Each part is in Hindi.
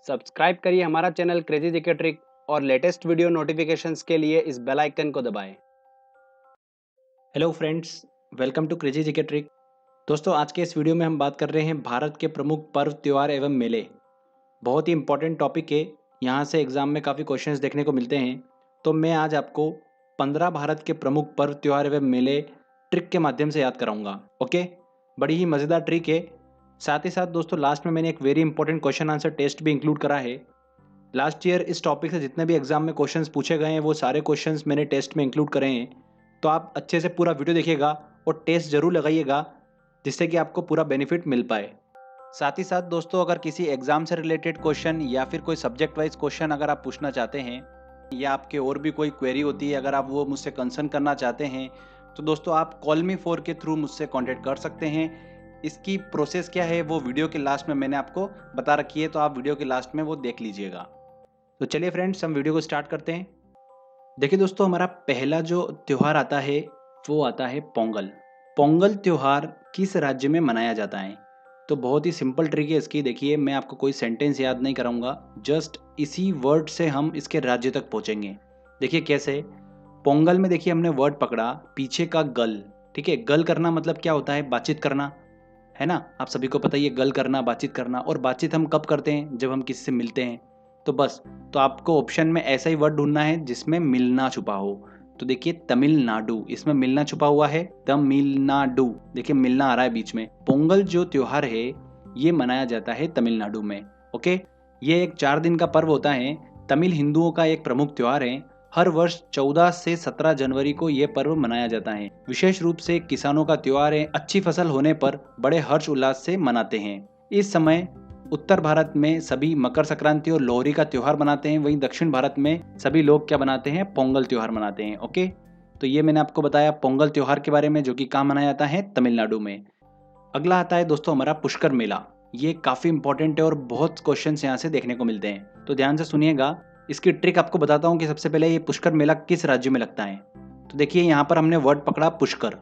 सब्सक्राइब करिए हमारा चैनल क्रेजी जीके ट्रिक और लेटेस्ट वीडियो नोटिफिकेशंस के लिए इस बेल आइकन को दबाएं। Hello friends, welcome to crazy GK trick. दोस्तों, आज के इस वीडियो में हम बात कर रहे हैं भारत के प्रमुख पर्व, त्यौहार एवं मेले। बहुत ही इंपॉर्टेंट टॉपिक है। यहाँ से एग्जाम में काफ़ी क्वेश्चंस देखने को मिलते हैं। तो मैं आज आपको 15 भारत के प्रमुख पर्व, त्यौहार एवं मेले ट्रिक के माध्यम से याद कराऊंगा। ओके, बड़ी ही मज़ेदार ट्रिक है। साथ ही साथ दोस्तों, लास्ट में मैंने एक very important question answer test भी इंक्लूड करा है। लास्ट ईयर इस टॉपिक से जितने भी एग्जाम में क्वेश्चंस पूछे गए हैं वो सारे क्वेश्चंस मैंने टेस्ट में इंक्लूड करे हैं। तो आप अच्छे से पूरा वीडियो देखिएगा और टेस्ट जरूर लगाइएगा, जिससे कि आपको पूरा बेनिफिट मिल पाए। साथ ही साथ दोस्तों, अगर किसी एग्जाम से रिलेटेड क्वेश्चन या फिर कोई सब्जेक्ट वाइज क्वेश्चन अगर आप पूछना चाहते हैं या आपके और भी कोई क्वेरी होती है, अगर आप वो मुझसे कंसर्न करना चाहते हैं, तो दोस्तों आप कॉल मी 4 के थ्रू मुझसे कांटेक्ट कर सकते हैं। इसकी प्रोसेस क्या है वो वीडियो के लास्ट में मैंने आपको बता रखी है, तो आप वीडियो के लास्ट में वो देख लीजिएगा। तो चलिए फ्रेंड्स, हम वीडियो को स्टार्ट करते हैं। देखिए दोस्तों, हमारा पहला जो त्यौहार आता है वो आता है पोंगल। पोंगल त्यौहार किस राज्य में मनाया जाता है? तो बहुत ही सिंपल ट्रिक है इसकी। देखिए, मैं आपको कोई सेंटेंस याद नहीं कराऊंगा, जस्ट इसी वर्ड से हम इसके राज्य तक पहुंचेंगे। देखिए कैसे। पोंगल में देखिए हमने वर्ड पकड़ा पीछे का गल। ठीक है, गल करना मतलब क्या होता है? बातचीत करना, है ना। आप सभी को पता ही है, गल करना, बातचीत करना। और बातचीत हम कब करते हैं? जब हम किसी से मिलते हैं। तो बस, तो आपको ऑप्शन में ऐसा ही वर्ड ढूंढना है जिसमें मिलना छुपा हो। तो देखिए तमिलनाडु, इसमें मिलना छुपा हुआ है, तमिलनाडु। देखिए मिलना आ रहा है बीच में। पोंगल जो त्योहार है ये मनाया जाता है तमिलनाडु में। ओके, ये एक 4 दिन का पर्व होता है। तमिल हिंदुओं का एक प्रमुख त्योहार है। हर वर्ष 14 से 17 जनवरी को यह पर्व मनाया जाता है। विशेष रूप से किसानों का त्योहार है। अच्छी फसल होने पर बड़े हर्ष उल्लास से मनाते हैं। इस समय उत्तर भारत में सभी मकर संक्रांति और लोहरी का त्योहार मनाते हैं, वहीं दक्षिण भारत में सभी लोग क्या मनाते हैं? पोंगल त्योहार मनाते हैं। ओके, तो ये मैंने आपको बताया पोंगल त्योहार के बारे में, जो कि कहाँ मनाया जाता है? तमिलनाडु में। अगला आता है दोस्तों हमारा पुष्कर मेला। ये काफी इंपॉर्टेंट है और बहुत क्वेश्चन यहाँ से देखने को मिलते हैं, तो ध्यान से सुनिएगा। इसकी ट्रिक आपको बताता हूँ कि सबसे पहले ये पुष्कर मेला किस राज्य में लगता है। तो देखिए यहाँ पर हमने वर्ड पकड़ा पुष्कर।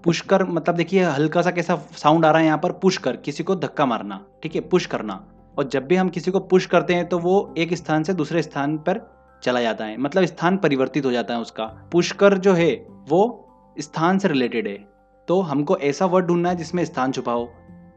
पुष्कर मतलब देखिए हल्का सा कैसा साउंड आ रहा है यहाँ पर? पुश कर, किसी को धक्का मारना। ठीक है, पुश करना। और जब भी हम किसी को पुश करते हैं तो वो एक स्थान से दूसरे स्थान पर चला जाता है, मतलब स्थान परिवर्तित हो जाता है उसका। पुष्कर जो है वो स्थान से रिलेटेड है। तो हमको ऐसा वर्ड ढूंढना है जिसमें स्थान छुपा हो।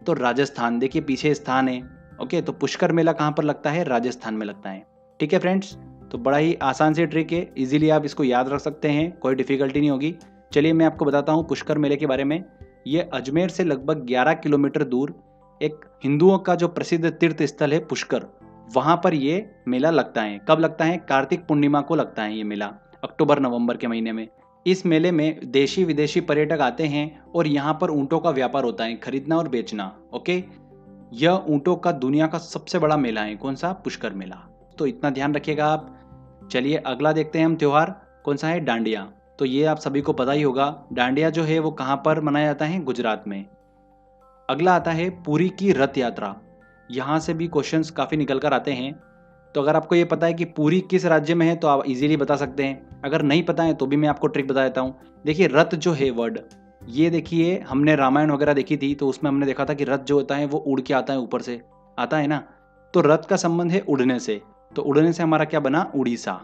तो राजस्थान, देखिए पीछे स्थान है। ओके, तो पुष्कर मेला कहाँ पर लगता है? राजस्थान में लगता है। ठीक है फ्रेंड्स, तो बड़ा ही आसान सी ट्रिक है, इजीली आप इसको याद रख सकते हैं, कोई डिफिकल्टी नहीं होगी। चलिए मैं आपको बताता हूँ पुष्कर मेले के बारे में। ये अजमेर से लगभग 11 किलोमीटर दूर एक हिंदुओं का जो प्रसिद्ध तीर्थ स्थल है पुष्कर, वहां पर ये मेला लगता है। कब लगता है? कार्तिक पूर्णिमा को लगता है ये मेला, अक्टूबर नवंबर के महीने में। इस मेले में देशी विदेशी पर्यटक आते हैं और यहाँ पर ऊँटों का व्यापार होता है, खरीदना और बेचना। ओके, यह ऊँटों का दुनिया का सबसे बड़ा मेला है। कौन सा? पुष्कर मेला। तो इतना ध्यान रखिएगा आप। चलिए अगला देखते हैं हम त्योहार। कौन सा है? डांडिया। तो ये आप सभी को पता ही होगा, डांडिया जो है वो कहाँ पर मनाया जाता है? गुजरात में। अगला आता है पुरी की रथ यात्रा। यहाँ से भी क्वेश्चंस काफ़ी निकल कर आते हैं। तो अगर आपको ये पता है कि पुरी किस राज्य में है तो आप इजीली बता सकते हैं। अगर नहीं पता है तो भी मैं आपको ट्रिक बता देता हूँ। देखिए रथ जो है वर्ड, ये देखिए हमने रामायण वगैरह देखी थी तो उसमें हमने देखा था कि रथ जो होता है वो उड़ के आता है, ऊपर से आता है ना। तो रथ का संबंध है उड़ने से। तो उड़ने से हमारा क्या बना? उड़ीसा।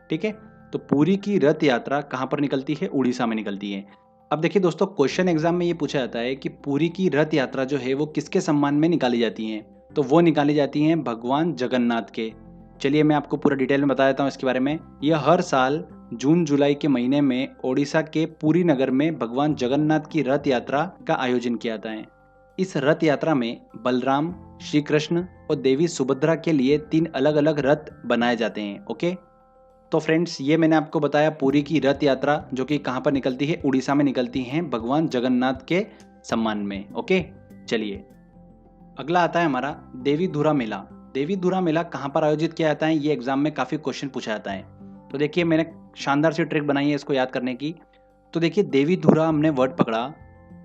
ठीक है, तो पुरी की रथ यात्रा कहाँ पर निकलती है? उड़ीसा में निकलती है। अब देखिए दोस्तों, क्वेश्चन एग्जाम में ये पूछा जाता है कि पुरी की रथ यात्रा जो है वो किसके सम्मान में निकाली जाती है? तो वो निकाली जाती हैं भगवान जगन्नाथ के। चलिए मैं आपको पूरा डिटेल में बता देता हूँ इसके बारे में। यह हर साल जून जुलाई के महीने में ओडिशा के पुरी नगर में भगवान जगन्नाथ की रथ यात्रा का आयोजन किया जाता है। इस रथ यात्रा में बलराम, श्री कृष्ण और देवी सुभद्रा के लिए 3 अलग अलग रथ बनाए जाते हैं। ओके, तो फ्रेंड्स ये मैंने आपको बताया पुरी की रथ यात्रा, जो कि कहाँ पर निकलती है? उड़ीसा में निकलती है, भगवान जगन्नाथ के सम्मान में। ओके, चलिए अगला आता है हमारा देवी धुरा मेला। देवी धुरा मेला कहाँ पर आयोजित किया जाता है? ये एग्जाम में काफ़ी क्वेश्चन पूछा जाता है। तो देखिए मैंने शानदार सी ट्रिक बनाई है इसको याद करने की। तो देखिए देवी धुरा हमने वर्ड पकड़ा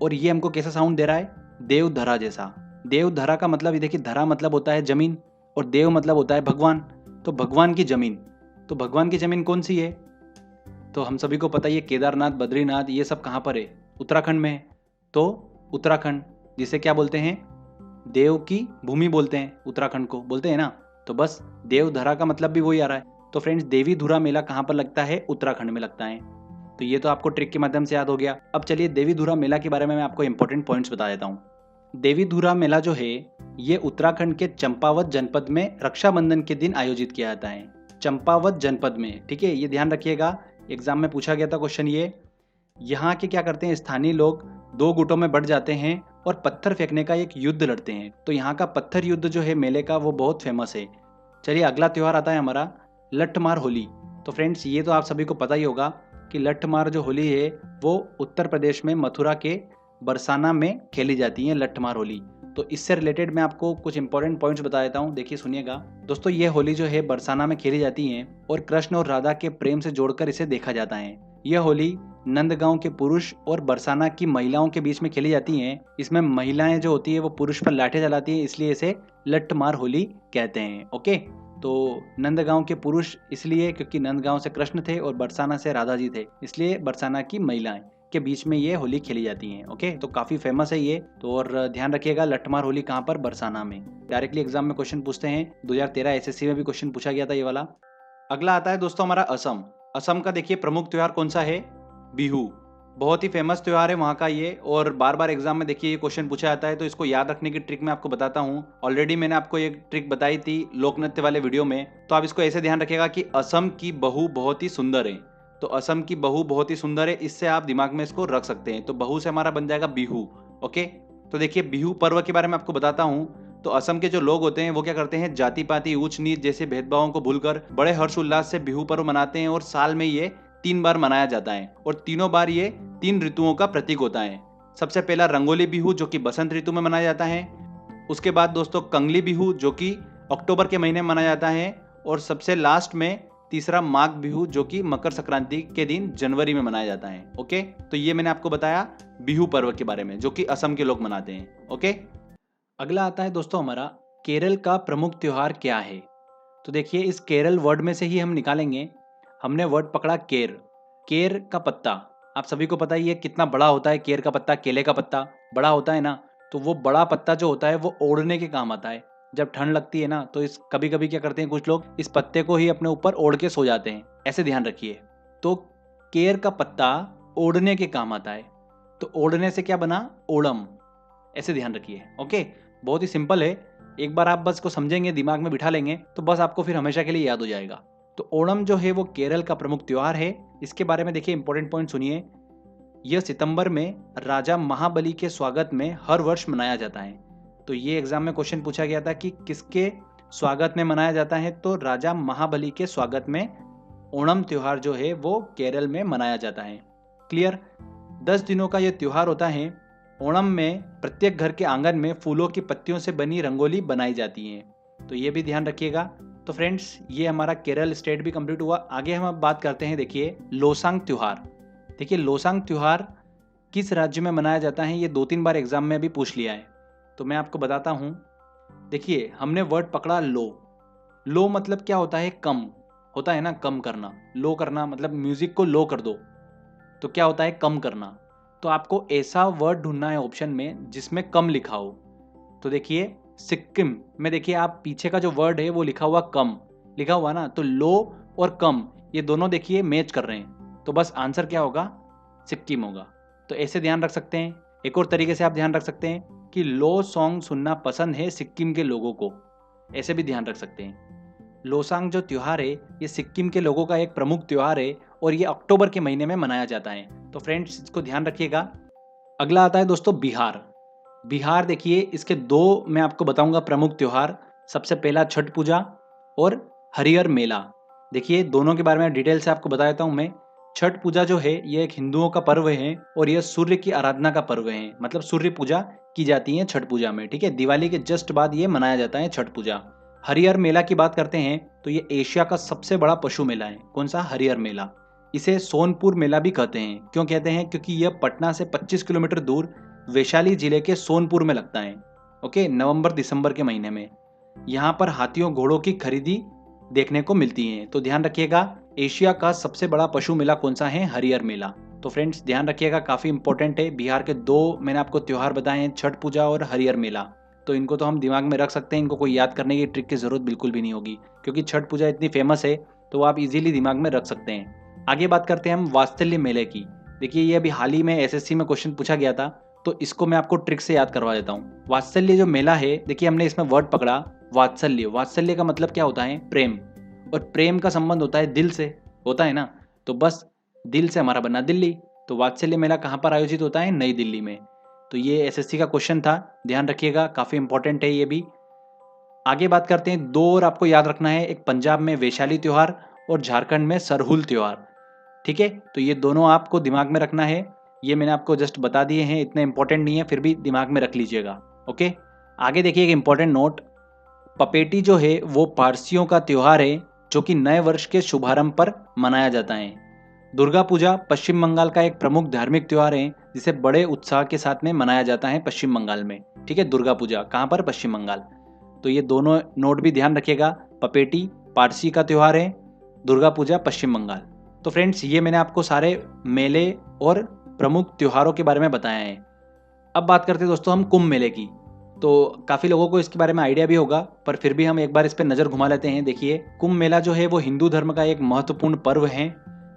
और ये हमको कैसा साउंड दे रहा है? देवधरा जैसा। देवधरा का मतलब, ये देखिए धरा मतलब होता है जमीन और देव मतलब होता है भगवान। तो भगवान की जमीन। तो भगवान की जमीन कौन सी है? तो हम सभी को पता ही है, केदारनाथ, बद्रीनाथ, ये सब कहाँ पर है? उत्तराखंड में है। तो उत्तराखंड, जिसे क्या बोलते हैं? देव की भूमि बोलते हैं, उत्तराखंड को बोलते हैं ना। तो तो बस देवधरा का मतलब भी वही आ रहा है। तो फ्रेंड्स देवीधुरा मेला कहाँ पर लगता है? उत्तराखंड में लगता है। तो ये तो आपको ट्रिक के माध्यम से याद हो गया। अब चलिए देवीधुरा मेला के बारे में मैं आपको इंपॉर्टेंट पॉइंट्स बता देता हूँ। देवीधुरा मेला जो है ये उत्तराखंड के चंपावत जनपद में रक्षाबंधन के दिन आयोजित किया जाता है। चंपावत जनपद में, ठीक है, ये ध्यान रखिएगा, एग्जाम में पूछा गया था क्वेश्चन ये। यहाँ के क्या करते हैं स्थानीय लोग दो गुटों में बढ़ जाते हैं और पत्थर फेंकने का एक युद्ध लड़ते हैं। तो यहाँ का पत्थर युद्ध जो है मेले का वो बहुत फेमस है। चलिए अगला त्यौहार आता है हमारा लठमार होली। तो फ्रेंड्स ये तो आप सभी को पता ही होगा कि लठमार जो होली है वो उत्तर प्रदेश में मथुरा के बरसाना में खेली जाती है लठमार होली। तो इससे रिलेटेड मैं आपको कुछ इंपॉर्टेंट पॉइंट्स बता देता हूँ, देखिए सुनिएगा। दोस्तों ये होली जो है बरसाना में खेली जाती है और कृष्ण और राधा के प्रेम से जोड़कर इसे देखा जाता है। यह होली नंदगांव के पुरुष और बरसाना की महिलाओं के बीच में खेली जाती हैं। इसमें महिलाएं जो होती है वो पुरुष पर लाठे चलाती हैं, इसलिए इसे लठमार होली कहते हैं। ओके, तो नंदगांव के पुरुष इसलिए क्योंकि नंदगांव से कृष्ण थे और बरसाना से राधा जी थे, इसलिए बरसाना की महिलाएं के बीच में ये होली खेली जाती है। ओके, तो काफी फेमस है ये। तो और ध्यान रखिएगा लठमार होली कहाँ पर? बरसाना में। डायरेक्टली एग्जाम में क्वेश्चन पूछते हैं, 2013 एसएससी में भी क्वेश्चन पूछा गया था ये वाला। अगला आता है दोस्तों हमारा असम। असम का देखिए प्रमुख त्योहार कौन सा है? बिहू। बहुत ही फेमस त्योहार है वहाँ का ये, और बार बार एग्जाम में देखिए ये क्वेश्चन पूछा जाता है। तो इसको याद रखने की ट्रिक मैं आपको बताता हूँ। ऑलरेडी मैंने आपको एक ट्रिक बताई थी लोक नृत्य वाले वीडियो में। तो आप इसको ऐसे ध्यान रखिएगा कि असम की बहू बहुत ही सुंदर है। तो असम की बहू बहुत ही सुंदर है, इससे आप दिमाग में इसको रख सकते हैं। तो बहू से हमारा बन जाएगा बिहू। ओके, तो देखिए बिहू पर्व के बारे में आपको बताता हूँ। तो असम के जो लोग होते हैं वो क्या करते हैं, जाति पाति ऊंच नीच जैसे भेदभावों को भूलकर बड़े हर्षोल्लास से बिहू पर्व मनाते हैं। और साल में ये 3 बार मनाया जाता है और तीनों बार ये 3 ऋतुओं का प्रतीक होता है। सबसे पहला रंगोली बिहू जो कि बसंत ऋतु में मनाया जाता है। उसके बाद दोस्तों कंगली बिहू जो कि अक्टूबर के महीने में मनाया जाता है। और सबसे लास्ट में तीसरा माघ बिहू जो कि मकर संक्रांति के दिन जनवरी में मनाया जाता है। ओके, तो ये मैंने आपको बताया बिहू पर्व के बारे में जो कि असम के लोग मनाते हैं। ओके, अगला आता है दोस्तों हमारा केरल का प्रमुख त्योहार क्या है। तो देखिए इस केरल वर्ड में से ही हम निकालेंगे। हमने वर्ड पकड़ा केर। केर का पत्ता आप सभी को पता ही है कितना बड़ा होता है। केर का पत्ता, केले का पत्ता बड़ा होता है ना, तो वो बड़ा पत्ता जो होता है वो ओढ़ने के काम आता है। जब ठंड लगती है ना तो इस कभी कभी क्या करते हैं कुछ लोग, इस पत्ते को ही अपने ऊपर ओढ़ के सो जाते हैं। ऐसे ध्यान रखिए। तो केर का पत्ता ओढ़ने के काम आता है। तो ओढ़ने से क्या बना? ओणम। ऐसे ध्यान रखिए। ओके, बहुत ही सिंपल है। एक बार आप बस को समझेंगे, दिमाग में बिठा लेंगे तो बस आपको फिर हमेशा के लिए याद हो जाएगा। तो ओणम जो है वो केरल का प्रमुख त्योहार है। इसके बारे में देखिए इंपॉर्टेंट पॉइंट सुनिए। यह सितंबर में राजा महाबली के स्वागत में हर वर्ष मनाया जाता है। तो ये एग्जाम में क्वेश्चन पूछा गया था कि किसके स्वागत में मनाया जाता है, तो राजा महाबली के स्वागत में ओणम त्योहार जो है वो केरल में मनाया जाता है। क्लियर? 10 दिनों का यह त्योहार होता है। ओणम में प्रत्येक घर के आंगन में फूलों की पत्तियों से बनी रंगोली बनाई जाती है। तो ये भी ध्यान रखिएगा। तो फ्रेंड्स ये हमारा केरल स्टेट भी कंप्लीट हुआ। आगे हम अब बात करते हैं, देखिए लोसांग त्योहार। देखिए लोसांग त्योहार किस राज्य में मनाया जाता है, ये 2-3 बार एग्जाम में भी पूछ लिया है। तो मैं आपको बताता हूँ। देखिए हमने वर्ड पकड़ा लो। लो मतलब क्या होता है? कम होता है ना, कम करना। लो करना मतलब म्यूजिक को लो कर दो, तो क्या होता है? कम करना। तो आपको ऐसा वर्ड ढूंढना है ऑप्शन में जिसमें कम लिखा हो। तो देखिए सिक्किम में देखिए आप पीछे का जो वर्ड है वो लिखा हुआ कम लिखा हुआ ना, तो लो और कम ये दोनों देखिए मैच कर रहे हैं। तो बस आंसर क्या होगा? सिक्किम होगा। तो ऐसे ध्यान रख सकते हैं। एक और तरीके से आप ध्यान रख सकते हैं कि लो सॉन्ग सुनना पसंद है सिक्किम के लोगों को। ऐसे भी ध्यान रख सकते हैं। लोसांग जो त्योहार है ये सिक्किम के लोगों का एक प्रमुख त्योहार है और ये अक्टूबर के महीने में मनाया जाता है। तो फ्रेंड्स इसको ध्यान रखिएगा। अगला आता है दोस्तों बिहार। बिहार देखिए इसके 2 मैं आपको बताऊंगा प्रमुख त्योहार। सबसे पहला छठ पूजा और हरिहर मेला। देखिए दोनों के बारे में डिटेल से आपको बता देता हूं मैं। छठ पूजा जो है ये एक हिंदुओं का पर्व है और यह सूर्य की आराधना का पर्व है। मतलब सूर्य पूजा की जाती है छठ पूजा में। ठीक है, दिवाली के जस्ट बाद ये मनाया जाता है छठ पूजा। हरिहर मेला की बात करते हैं तो ये एशिया का सबसे बड़ा पशु मेला है। कौन सा? हरिहर मेला। इसे सोनपुर मेला भी कहते हैं। क्यों कहते हैं? क्योंकि यह पटना से 25 किलोमीटर दूर वैशाली जिले के सोनपुर में लगता है। ओके, नवंबर दिसंबर के महीने में यहाँ पर हाथियों घोड़ों की खरीदी देखने को मिलती है। तो ध्यान रखिएगा एशिया का सबसे बड़ा पशु मेला कौन सा है? हरिहर मेला। तो फ्रेंड्स ध्यान रखिएगा, काफी इंपॉर्टेंट है। बिहार के 2 मैंने आपको त्योहार बताए हैं, छठ पूजा और हरिहर मेला। तो इनको तो हम दिमाग में रख सकते हैं, इनको कोई याद करने की ट्रिक की ज़रूरत बिल्कुल भी नहीं होगी, क्योंकि छठ पूजा इतनी फेमस है तो वो आप इजीली दिमाग में रख सकते हैं। आगे बात करते हैं हम वात्सल्य मेले की। देखिए ये अभी हाल ही में एसएससी में क्वेश्चन पूछा गया था, तो इसको मैं आपको ट्रिक से याद करवा देता हूँ। वात्सल्य जो मेला है, देखिए हमने इसमें वर्ड पकड़ा वात्सल्य। वात्सल्य का मतलब क्या होता है? प्रेम। और प्रेम का संबंध होता है दिल से, होता है ना, तो बस दिल से हमारा बना दिल्ली। तो वात्सल्य मेला कहाँ पर आयोजित होता है? नई दिल्ली में। तो ये एसएससी का क्वेश्चन था, ध्यान रखिएगा, काफ़ी इंपॉर्टेंट है ये भी। आगे बात करते हैं, दो और आपको याद रखना है, एक पंजाब में वैशाली त्यौहार और झारखंड में सरहुल त्यौहार। ठीक है, तो ये दोनों आपको दिमाग में रखना है। ये मैंने आपको जस्ट बता दिए हैं, इतने इंपॉर्टेंट नहीं है, फिर भी दिमाग में रख लीजिएगा। ओके, आगे देखिए एक इंपॉर्टेंट नोट, पपेटी जो है वो पारसियों का त्यौहार है जो कि नए वर्ष के शुभारंभ पर मनाया जाता है। दुर्गा पूजा पश्चिम बंगाल का एक प्रमुख धार्मिक त्यौहार है जिसे बड़े उत्साह के साथ में मनाया जाता है पश्चिम बंगाल में। ठीक है, दुर्गा पूजा कहाँ पर? पश्चिम बंगाल। तो ये दोनों नोट भी ध्यान रखिएगा, पपेटी पारसी का त्यौहार है, दुर्गा पूजा पश्चिम बंगाल। तो फ्रेंड्स ये मैंने आपको सारे मेले और प्रमुख त्योहारों के बारे में बताया है। अब बात करते हैं दोस्तों हम कुंभ मेले की। तो काफ़ी लोगों को इसके बारे में आइडिया भी होगा, पर फिर भी हम एक बार इस पर नज़र घुमा लेते हैं। देखिए कुंभ मेला जो है वो हिंदू धर्म का एक महत्वपूर्ण पर्व है।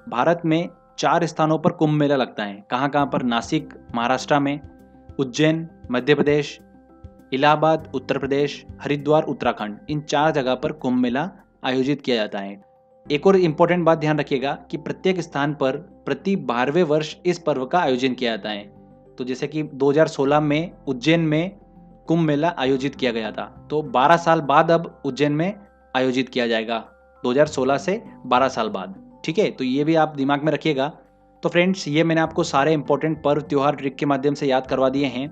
भारत में 4 स्थानों पर कुंभ मेला लगता है। कहाँ कहाँ पर? नासिक महाराष्ट्र में, उज्जैन मध्य प्रदेश, इलाहाबाद उत्तर प्रदेश, हरिद्वार उत्तराखंड, इन 4 जगह पर कुंभ मेला आयोजित किया जाता है। एक और इम्पोर्टेंट बात ध्यान रखिएगा कि प्रत्येक स्थान पर प्रति 12वें वर्ष इस पर्व का आयोजन किया जाता है। तो जैसे कि 2016 में उज्जैन में कुंभ मेला आयोजित किया गया था, तो 12 साल बाद अब उज्जैन में आयोजित किया जाएगा, 2016 से 12 साल बाद। ठीक है, तो ये भी आप दिमाग में रखिएगा। तो फ्रेंड्स ये मैंने आपको सारे इंपॉर्टेंट पर्व त्योहार ट्रिक के माध्यम से याद करवा दिए हैं।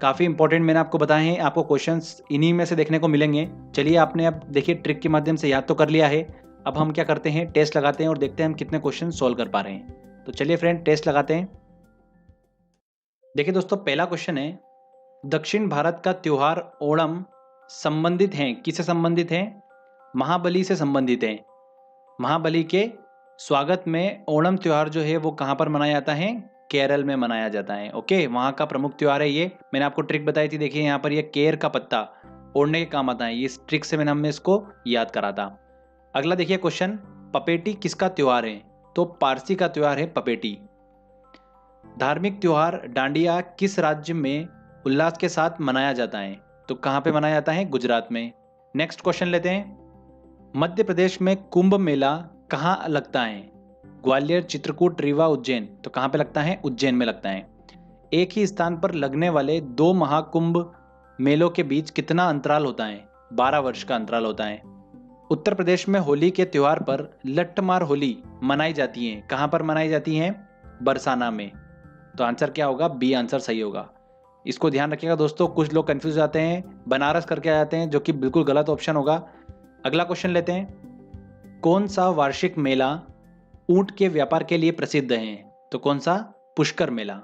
काफ़ी इंपॉर्टेंट मैंने आपको बताए हैं, आपको क्वेश्चंस इन्हीं में से देखने को मिलेंगे। चलिए आपने अब देखिए ट्रिक के माध्यम से याद तो कर लिया है, अब हम क्या करते हैं, टेस्ट लगाते हैं और देखते हैं हम कितने क्वेश्चन सोल्व कर पा रहे हैं। तो चलिए फ्रेंड टेस्ट लगाते हैं। देखिए दोस्तों पहला क्वेश्चन है, दक्षिण भारत का त्योहार ओणम संबंधित है, किससे संबंधित है? महाबली से संबंधित है। महाबली के स्वागत में ओणम त्योहार जो है वो कहाँ पर मनाया जाता है? केरल में मनाया जाता है। ओके, वहाँ का प्रमुख त्योहार है ये। मैंने आपको ट्रिक बताई थी, देखिए यहाँ पर ये केर का पत्ता ओढ़ने के काम आता है, इस ट्रिक से हमने इसको याद करा था। अगला देखिए क्वेश्चन, पपेटी किसका त्योहार है? तो पारसी का त्योहार है पपेटी। धार्मिक त्योहार डांडिया किस राज्य में उल्लास के साथ मनाया जाता है? तो कहाँ पे मनाया जाता है? गुजरात में। नेक्स्ट क्वेश्चन लेते हैं, मध्य प्रदेश में कुंभ मेला कहाँ लगता है? ग्वालियर, चित्रकूट, रीवा, उज्जैन। तो कहाँ पे लगता है? उज्जैन में लगता है। एक ही स्थान पर लगने वाले 2 महाकुंभ मेलों के बीच कितना अंतराल होता है? 12 वर्ष का अंतराल होता है। उत्तर प्रदेश में होली के त्योहार पर लट्ठमार होली मनाई जाती है, कहाँ पर मनाई जाती है? बरसाना में। तो आंसर क्या होगा? बी आंसर सही होगा। इसको ध्यान रखिएगा दोस्तों, कुछ लोग कंफ्यूज जाते हैं, बनारस करके आ जाते हैं, जो कि बिल्कुल गलत ऑप्शन होगा। अगला क्वेश्चन लेते हैं, कौन सा वार्षिक मेला ऊंट के व्यापार के लिए प्रसिद्ध है? तो कौन सा? पुष्कर मेला।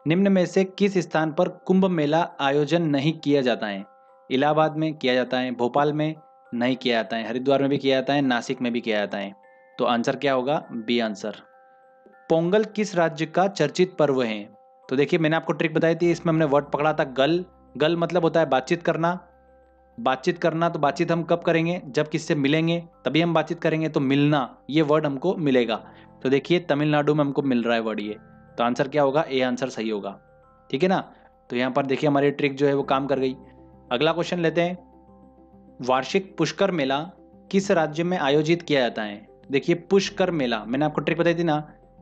निम्न में से किस स्थान पर कुंभ मेला आयोजन नहीं किया जाता है? इलाहाबाद में किया जाता है, भोपाल में नहीं किया जाता है, हरिद्वार में भी किया जाता है, नासिक में भी किया जाता है। तो आंसर क्या होगा? B answer. पोंगल किस राज्य का चर्चित पर्व है? तो देखिए मैंने आपको ट्रिक बताई थी, इसमें हमने वर्ड पकड़ा था गल। गल मतलब होता है बातचीत करना। बातचीत करना, तो बातचीत हम कब करेंगे? जब किससे मिलेंगे तभी हम बातचीत करेंगे, तो मिलना ये वर्ड हमको मिलेगा। तो देखिए तमिलनाडु में हमको मिल रहा है वर्ड ये। तो आंसर क्या होगा? ए आंसर सही होगा। ठीक है ना, तो यहाँ पर देखिए हमारी ट्रिक जो है वो काम कर गई। अगला क्वेश्चन लेते हैं, वार्षिक पुष्कर मेला किस राज्य में आयोजित किया जाता है? देखिए पुष्कर मेला, मैंने आपको ट्रिक बताई थी ना,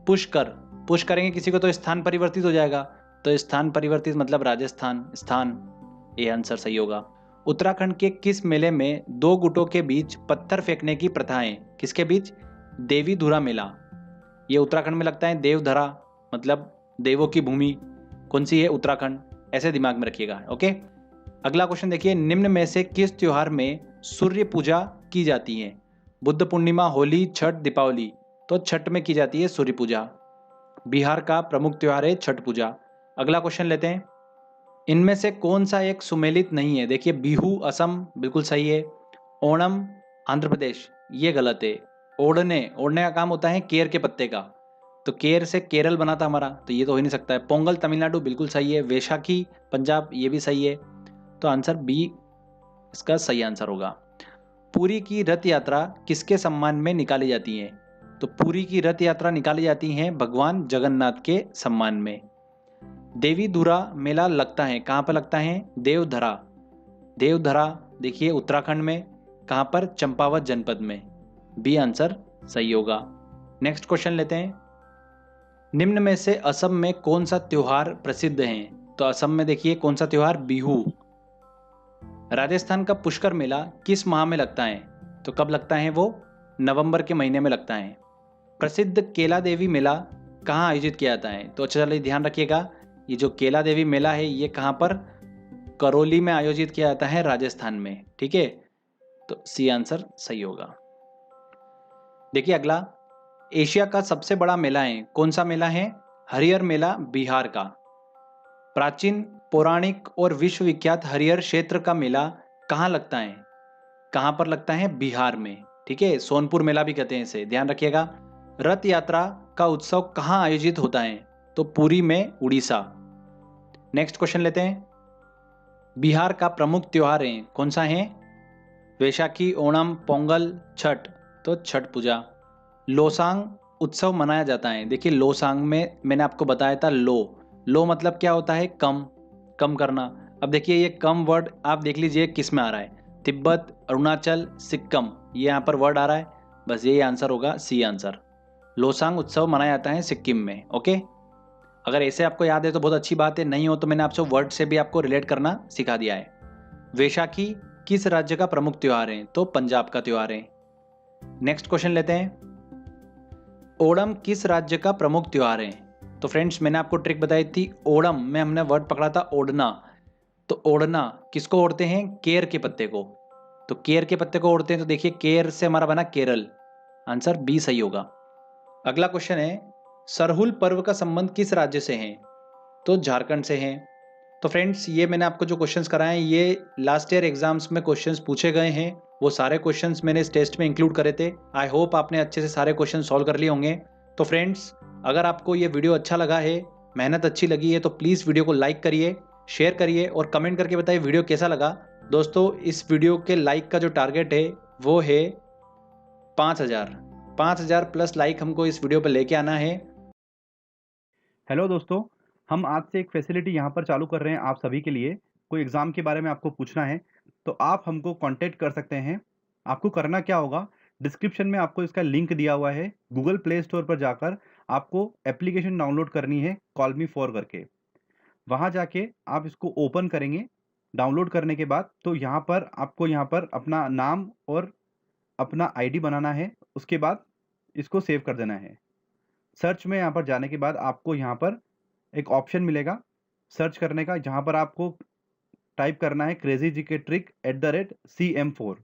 पुष्कर, पुश करेंगे किसी को तो स्थान परिवर्तित हो जाएगा, तो स्थान परिवर्तित मतलब राजस्थान, स्थान। ए आंसर सही होगा। उत्तराखंड के किस मेले में 2 गुटों के बीच पत्थर फेंकने की प्रथा है? किसके बीच? देवी धुरा मेला, ये उत्तराखंड में लगता है। देवधरा मतलब देवों की भूमि, कौन सी है? उत्तराखंड। ऐसे दिमाग में रखिएगा। ओके, अगला क्वेश्चन देखिए, निम्न में से किस त्योहार में सूर्य पूजा की जाती है? बुद्ध पूर्णिमा, होली, छठ, दीपावली। तो छठ में की जाती है सूर्य पूजा। बिहार का प्रमुख त्योहार है छठ पूजा। अगला क्वेश्चन लेते हैं, इनमें से कौन सा एक सुमेलित नहीं है? देखिए बिहू असम बिल्कुल सही है, ओणम आंध्र प्रदेश ये गलत है। ओढ़ने, ओढ़ने का काम होता है केर के पत्ते का, तो केर से केरल बना था हमारा, तो ये तो हो ही नहीं सकता है। पोंगल तमिलनाडु बिल्कुल सही है। वैशाखी पंजाब ये भी सही है। तो आंसर बी इसका सही आंसर होगा। पुरी की रथ यात्रा किसके सम्मान में निकाली जाती है? तो पुरी की रथ यात्रा निकाली जाती है भगवान जगन्नाथ के सम्मान में। देवीधुरा मेला लगता है, कहाँ पर लगता है? देवधरा। देवधरा देखिए उत्तराखंड में, कहाँ पर? चंपावत जनपद में। बी आंसर सही होगा। नेक्स्ट क्वेश्चन लेते हैं। निम्न में से असम में कौन सा त्योहार प्रसिद्ध है? तो असम में देखिए कौन सा त्योहार? बिहू। राजस्थान का पुष्कर मेला किस माह में लगता है? तो कब लगता है वो? नवंबर के महीने में लगता है। प्रसिद्ध केला देवी मेला कहाँ आयोजित किया जाता है? तो चलिए ध्यान रखिएगा, ये जो केला देवी मेला है ये कहाँ पर? करौली में आयोजित किया जाता है, राजस्थान में। ठीक है, तो सी आंसर सही होगा। देखिए अगला, एशिया का सबसे बड़ा मेला है, कौन सा मेला है? हरिहर मेला बिहार का। प्राचीन, पौराणिक और विश्वविख्यात हरिहर क्षेत्र का मेला कहाँ लगता है? कहाँ पर लगता है? बिहार में। ठीक है, सोनपुर मेला भी कहते हैं इसे, ध्यान रखिएगा। रथ यात्रा का उत्सव कहाँ आयोजित होता है? तो पुरी में, उड़ीसा। नेक्स्ट क्वेश्चन लेते हैं। बिहार का प्रमुख त्योहार है, कौन सा है? वैशाखी, ओणम, पोंगल, छठ। तो छठ पूजा। लोसांग उत्सव मनाया जाता है। देखिए लोसांग में मैंने आपको बताया था लो मतलब क्या होता है? कम करना। अब देखिए ये कम वर्ड आप देख लीजिए किस में आ रहा है? तिब्बत, अरुणाचल, सिक्किम, ये यहाँ पर वर्ड आ रहा है। बस यही आंसर होगा, सी आंसर। लोसांग उत्सव मनाया जाता है सिक्किम में। ओके, अगर ऐसे आपको याद है तो बहुत अच्छी बात है, नहीं हो तो मैंने आपसे वर्ड से भी आपको रिलेट करना सिखा दिया है। वैशाखी किस राज्य का प्रमुख त्योहार है? तो पंजाब का त्योहार है। नेक्स्ट क्वेश्चन लेते हैं। ओणम किस राज्य का प्रमुख त्योहार है? तो फ्रेंड्स मैंने आपको ट्रिक बताई थी, ओणम में हमने वर्ड पकड़ा था ओढ़ना। तो ओढ़ना किसको ओढ़ते हैं? केर के पत्ते को। तो केर के पत्ते को ओढ़ते हैं, तो देखिए केर से हमारा बना केरल। आंसर बी सही होगा। अगला क्वेश्चन है, सरहुल पर्व का संबंध किस राज्य से है? तो झारखंड से है। तो फ्रेंड्स ये मैंने आपको जो क्वेश्चंस कराए हैं ये लास्ट ईयर एग्जाम्स में क्वेश्चंस पूछे गए हैं, वो सारे क्वेश्चंस मैंने इस टेस्ट में इंक्लूड करे थे। आई होप आपने अच्छे से सारे क्वेश्चन सॉल्व कर लिए होंगे। तो फ्रेंड्स अगर आपको ये वीडियो अच्छा लगा है, मेहनत अच्छी लगी है, तो प्लीज़ वीडियो को लाइक करिए, शेयर करिए और कमेंट करके बताइए वीडियो कैसा लगा। दोस्तों इस वीडियो के लाइक का जो टारगेट है वो है 5000 प्लस लाइक हमको इस वीडियो पर लेके आना है। हेलो दोस्तों, हम आज से एक फैसिलिटी यहाँ पर चालू कर रहे हैं आप सभी के लिए। कोई एग्ज़ाम के बारे में आपको पूछना है तो आप हमको कांटेक्ट कर सकते हैं। आपको करना क्या होगा, डिस्क्रिप्शन में आपको इसका लिंक दिया हुआ है। गूगल प्ले स्टोर पर जाकर आपको एप्लीकेशन डाउनलोड करनी है कॉल मी फॉर करके। वहाँ जाके आप इसको ओपन करेंगे। डाउनलोड करने के बाद तो यहाँ पर आपको यहाँ पर अपना नाम और अपना आईडी बनाना है। उसके बाद इसको सेव कर देना है। सर्च में यहाँ पर जाने के बाद आपको यहाँ पर एक ऑप्शन मिलेगा सर्च करने का, जहाँ पर आपको टाइप करना है क्रेजी जीके ट्रिक @CM4।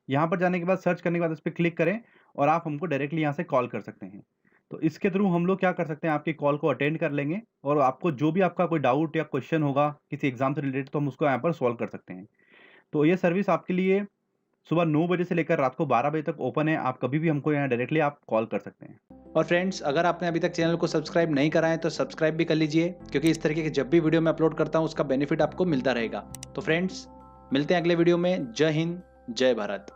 यहाँ पर जाने के बाद सर्च करने के बाद इस पर क्लिक करें और आप हमको डायरेक्टली यहाँ से कॉल कर सकते हैं। तो इसके थ्रू हम लोग क्या कर सकते हैं, आपकी कॉल को अटेंड कर लेंगे और आपको जो भी आपका कोई डाउट या क्वेश्चन होगा किसी एग्जाम से रिलेटेड तो हम उसको यहाँ पर सॉल्व कर सकते हैं। तो ये सर्विस आपके लिए सुबह 9 बजे से लेकर रात को 12 बजे तक ओपन है। आप कभी भी हमको यहाँ डायरेक्टली आप कॉल कर सकते हैं। और फ्रेंड्स अगर आपने अभी तक चैनल को सब्सक्राइब नहीं करा है तो सब्सक्राइब भी कर लीजिए, क्योंकि इस तरीके की जब भी वीडियो मैं अपलोड करता हूँ उसका बेनिफिट आपको मिलता रहेगा। तो फ्रेंड्स मिलते हैं अगले वीडियो में। जय हिंद, जय भारत।